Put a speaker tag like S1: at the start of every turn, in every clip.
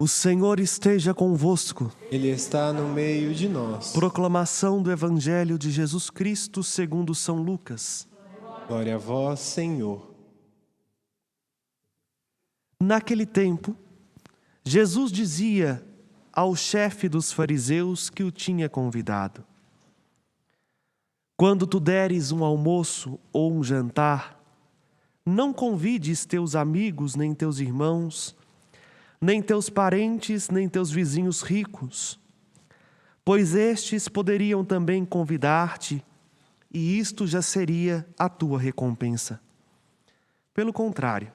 S1: O Senhor esteja convosco.
S2: Ele está no meio de nós.
S1: Proclamação do Evangelho de Jesus Cristo segundo São Lucas.
S2: Glória a vós, Senhor.
S1: Naquele tempo, Jesus dizia ao chefe dos fariseus que o tinha convidado: quando tu deres um almoço ou um jantar, não convides teus amigos, nem teus irmãos, nem teus parentes, nem teus vizinhos ricos, pois estes poderiam também convidar-te, e isto já seria a tua recompensa. Pelo contrário,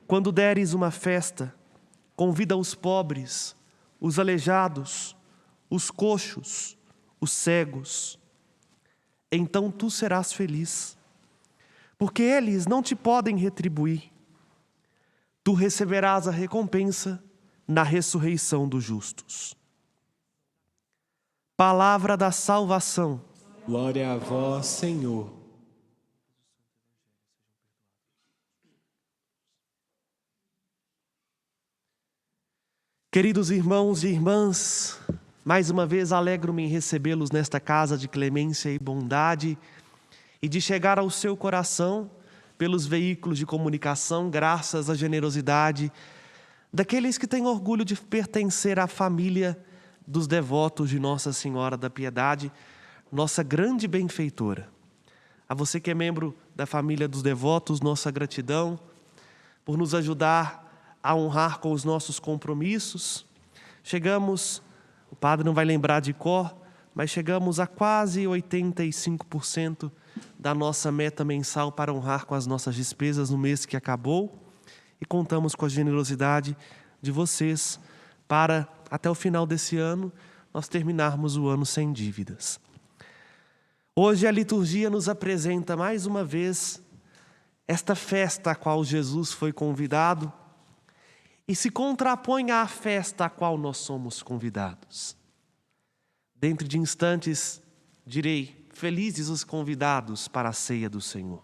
S1: quando deres uma festa, convida os pobres, os aleijados, os coxos, os cegos. Então tu serás feliz, porque eles não te podem retribuir. Tu receberás a recompensa na ressurreição dos justos. Palavra da salvação.
S2: Glória a vós, Senhor.
S1: Queridos irmãos e irmãs, mais uma vez alegro-me em recebê-los nesta casa de clemência e bondade e de chegar ao seu coração pelos veículos de comunicação, graças à generosidade daqueles que têm orgulho de pertencer à família dos devotos de Nossa Senhora da Piedade, nossa grande benfeitora. A você que é membro da família dos devotos, nossa gratidão por nos ajudar a honrar com os nossos compromissos. Chegamos, o padre não vai lembrar de cor, mas chegamos a quase 85% da nossa meta mensal para honrar com as nossas despesas no mês que acabou, e contamos com a generosidade de vocês para, até o final desse ano, nós terminarmos o ano sem dívidas. Hoje a liturgia nos apresenta mais uma vez esta festa a qual Jesus foi convidado e se contrapõe à festa a qual nós somos convidados. Dentro de instantes direi: felizes os convidados para a ceia do Senhor.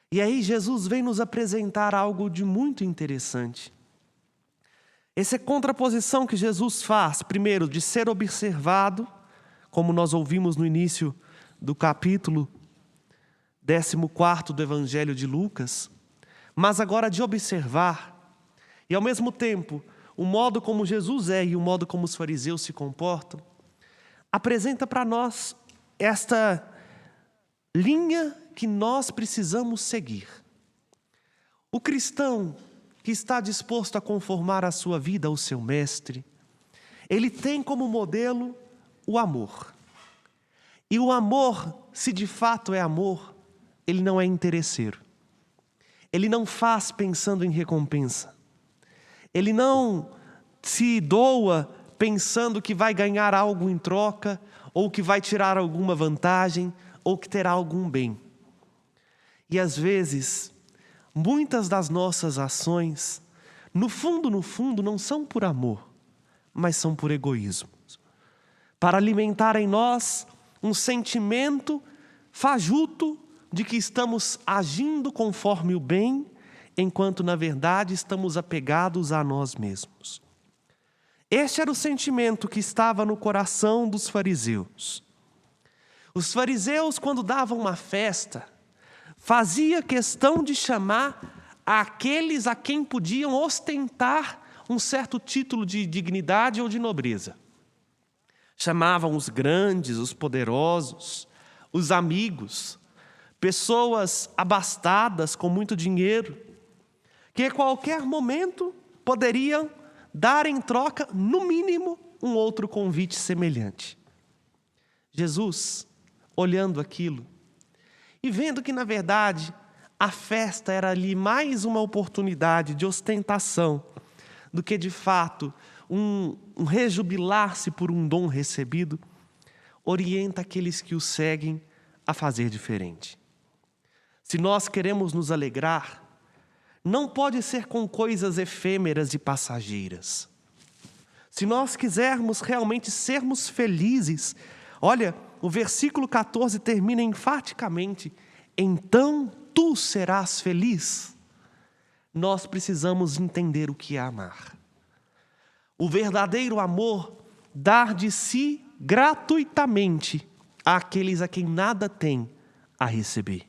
S1: E aí Jesus vem nos apresentar algo de muito interessante. Essa contraposição que Jesus faz, primeiro, de ser observado, como nós ouvimos no início do capítulo 14 do Evangelho de Lucas, mas agora de observar, e ao mesmo tempo, o modo como Jesus é e o modo como os fariseus se comportam, apresenta para nós esta linha que nós precisamos seguir. O cristão que está disposto a conformar a sua vida ao seu mestre, ele tem como modelo o amor. E o amor, se de fato é amor, ele não é interesseiro. Ele não faz pensando em recompensa. Ele não se doa pensando que vai ganhar algo em troca, ou que vai tirar alguma vantagem, ou que terá algum bem. E às vezes, muitas das nossas ações, no fundo, não são por amor, mas são por egoísmo. Para alimentar em nós um sentimento fajuto de que estamos agindo conforme o bem, enquanto na verdade estamos apegados a nós mesmos. Este era o sentimento que estava no coração dos fariseus. Os fariseus, quando davam uma festa, fazia questão de chamar aqueles a quem podiam ostentar um certo título de dignidade ou de nobreza. Chamavam os grandes, os poderosos, os amigos, pessoas abastadas com muito dinheiro, que a qualquer momento poderiam dar em troca, no mínimo, um outro convite semelhante. Jesus, olhando aquilo e vendo que, na verdade, a festa era ali mais uma oportunidade de ostentação do que, de fato, um rejubilar-se por um dom recebido, orienta aqueles que o seguem a fazer diferente. Se nós queremos nos alegrar, não pode ser com coisas efêmeras e passageiras. Se nós quisermos realmente sermos felizes, olha, o versículo 14 termina enfaticamente: então tu serás feliz. Nós precisamos entender o que é amar. O verdadeiro amor dar de si gratuitamente àqueles a quem nada tem a receber.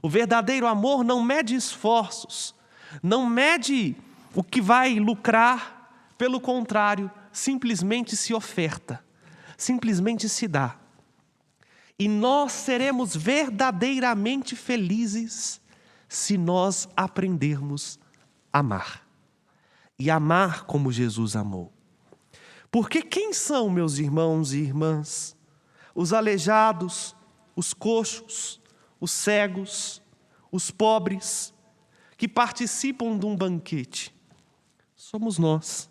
S1: O verdadeiro amor não mede esforços, não mede o que vai lucrar, pelo contrário, simplesmente se oferta, simplesmente se dá. E nós seremos verdadeiramente felizes se nós aprendermos a amar. E amar como Jesus amou. Porque quem são, meus irmãos e irmãs? Os aleijados, os coxos, os cegos, os pobres, que participam de um banquete. Somos nós.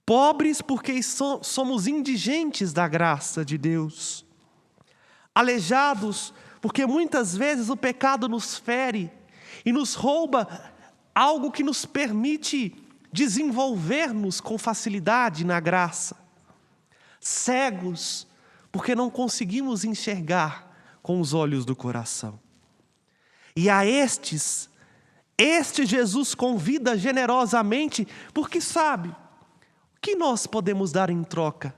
S1: Pobres porque somos indigentes da graça de Deus. Aleijados porque muitas vezes o pecado nos fere e nos rouba algo que nos permite desenvolver-nos com facilidade na graça. Cegos porque não conseguimos enxergar com os olhos do coração. E a este Jesus convida generosamente, porque sabe o que nós podemos dar em troca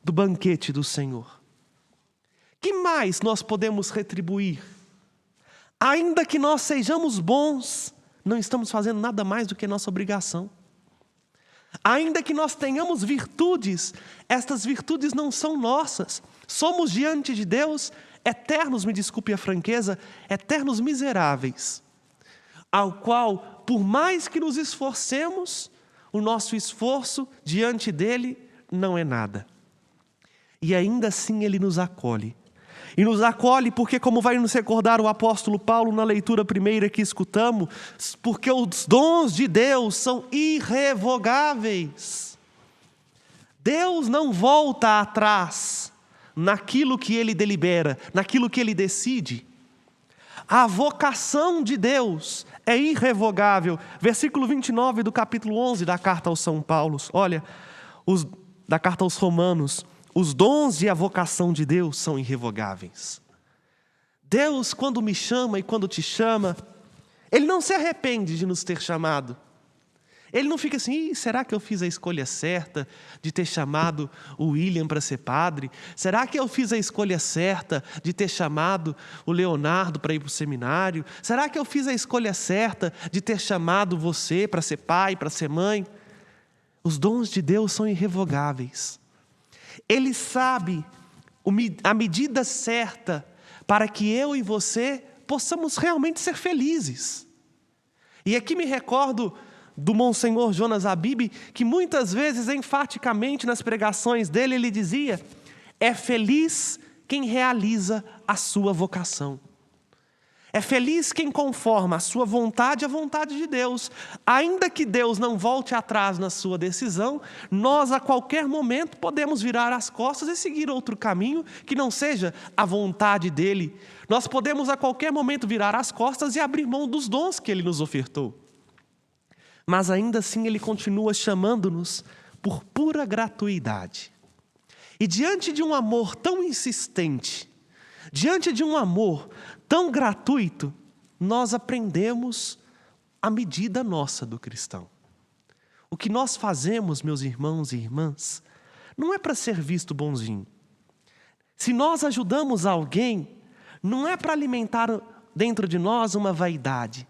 S1: do banquete do Senhor. Que mais nós podemos retribuir? Ainda que nós sejamos bons, não estamos fazendo nada mais do que nossa obrigação. Ainda que nós tenhamos virtudes, estas virtudes não são nossas. Somos diante de Deus eternos, me desculpe a franqueza, eternos miseráveis, ao qual, por mais que nos esforcemos, o nosso esforço diante dele não é nada. E ainda assim ele nos acolhe. E nos acolhe porque, como vai nos recordar o apóstolo Paulo na leitura primeira que escutamos, porque os dons de Deus são irrevogáveis. Deus não volta atrás naquilo que Ele delibera, naquilo que Ele decide. A vocação de Deus é irrevogável. Versículo 29 do capítulo 11 da carta aos São Paulo. Olha, da carta aos Romanos. Os dons e a vocação de Deus são irrevogáveis. Deus, quando me chama e quando te chama, Ele não se arrepende de nos ter chamado. Ele não fica assim, será que eu fiz a escolha certa de ter chamado o William para ser padre? Será que eu fiz a escolha certa de ter chamado o Leonardo para ir para o seminário? Será que eu fiz a escolha certa de ter chamado você para ser pai, para ser mãe? Os dons de Deus são irrevogáveis. Ele sabe a medida certa para que eu e você possamos realmente ser felizes. E aqui me recordo do Monsenhor Jonas Abib, que muitas vezes, enfaticamente nas pregações dele, ele dizia: é feliz quem realiza a sua vocação. É feliz quem conforma a sua vontade à vontade de Deus. Ainda que Deus não volte atrás na sua decisão, nós a qualquer momento podemos virar as costas e seguir outro caminho que não seja a vontade dEle. Nós podemos a qualquer momento virar as costas e abrir mão dos dons que Ele nos ofertou. Mas ainda assim Ele continua chamando-nos por pura gratuidade. E diante de um amor tão insistente, diante de um amor tão gratuito, nós aprendemos a medida nossa do cristão. O que nós fazemos, meus irmãos e irmãs, não é para ser visto bonzinho. Se nós ajudamos alguém, não é para alimentar dentro de nós uma vaidade.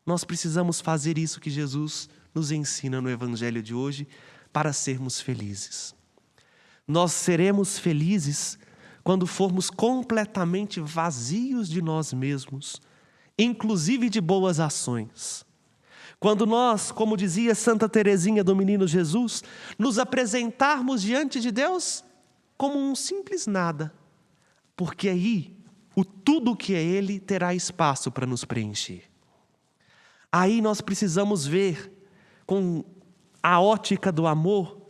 S1: Nós precisamos fazer isso que Jesus nos ensina no Evangelho de hoje para sermos felizes. Nós seremos felizes quando formos completamente vazios de nós mesmos, inclusive de boas ações. Quando nós, como dizia Santa Teresinha do Menino Jesus, nos apresentarmos diante de Deus como um simples nada, porque aí o tudo que é Ele terá espaço para nos preencher. Aí nós precisamos ver, com a ótica do amor,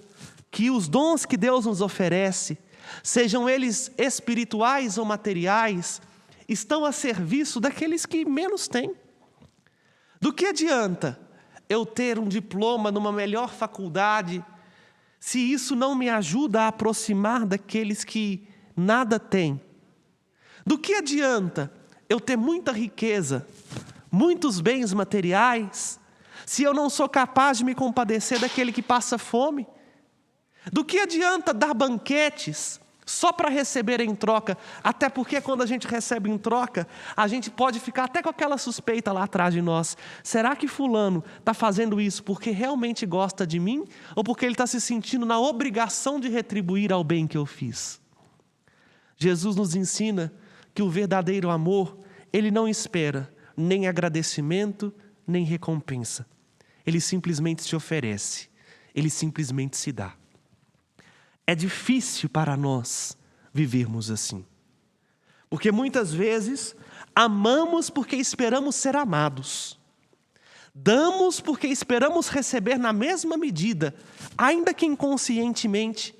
S1: que os dons que Deus nos oferece, sejam eles espirituais ou materiais, estão a serviço daqueles que menos têm. Do que adianta eu ter um diploma numa melhor faculdade, se isso não me ajuda a aproximar daqueles que nada têm? Do que adianta eu ter muita riqueza, muitos bens materiais, se eu não sou capaz de me compadecer daquele que passa fome? Do que adianta dar banquetes só para receber em troca? Até porque quando a gente recebe em troca, a gente pode ficar até com aquela suspeita lá atrás de nós. Será que fulano está fazendo isso porque realmente gosta de mim? Ou porque ele está se sentindo na obrigação de retribuir ao bem que eu fiz? Jesus nos ensina que o verdadeiro amor, ele não espera nem agradecimento, nem recompensa. Ele simplesmente se oferece, ele simplesmente se dá. É difícil para nós vivermos assim. Porque muitas vezes amamos porque esperamos ser amados. Damos porque esperamos receber na mesma medida, ainda que inconscientemente.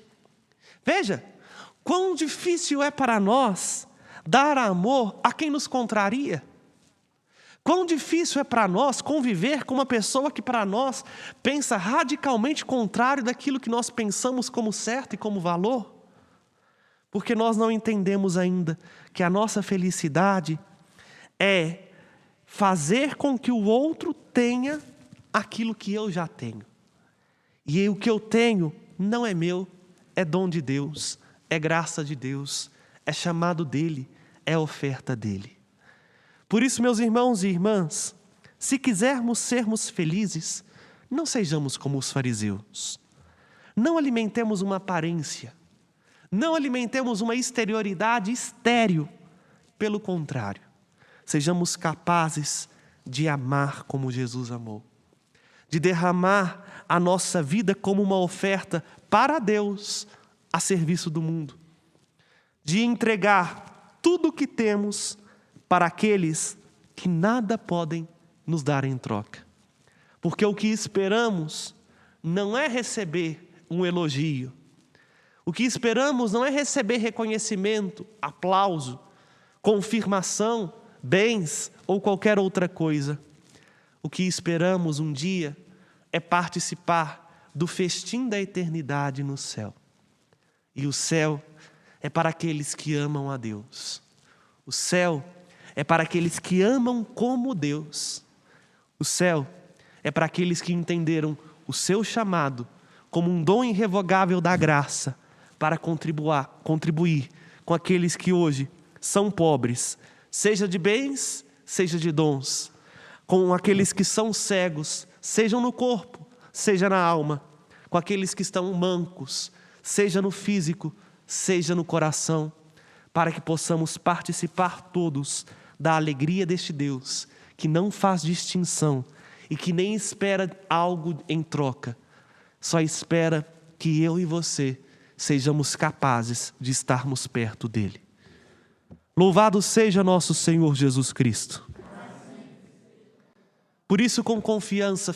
S1: Veja, quão difícil é para nós dar amor a quem nos contraria. Quão difícil é para nós conviver com uma pessoa que para nós pensa radicalmente contrário daquilo que nós pensamos como certo e como valor. Porque nós não entendemos ainda que a nossa felicidade é fazer com que o outro tenha aquilo que eu já tenho. E o que eu tenho não é meu, é dom de Deus, é graça de Deus, é chamado dele, é oferta dele. Por isso, meus irmãos e irmãs, se quisermos sermos felizes, não sejamos como os fariseus. Não alimentemos uma aparência. Não alimentemos uma exterioridade estéril. Pelo contrário, sejamos capazes de amar como Jesus amou. De derramar a nossa vida como uma oferta para Deus a serviço do mundo. De entregar tudo o que temos para aqueles que nada podem nos dar em troca. Porque o que esperamos não é receber um elogio. O que esperamos não é receber reconhecimento, aplauso, confirmação, bens ou qualquer outra coisa. O que esperamos um dia é participar do festim da eternidade no céu. E o céu é para aqueles que amam a Deus. O céu é para aqueles que amam como Deus. O céu é para aqueles que entenderam o seu chamado como um dom irrevogável da graça para contribuir com aqueles que hoje são pobres, seja de bens, seja de dons, com aqueles que são cegos, sejam no corpo, seja na alma, com aqueles que estão mancos, seja no físico, seja no coração, para que possamos participar todos da alegria deste Deus, que não faz distinção e que nem espera algo em troca, só espera que eu e você sejamos capazes de estarmos perto dele. Louvado seja nosso Senhor Jesus Cristo. Por isso, com confiança,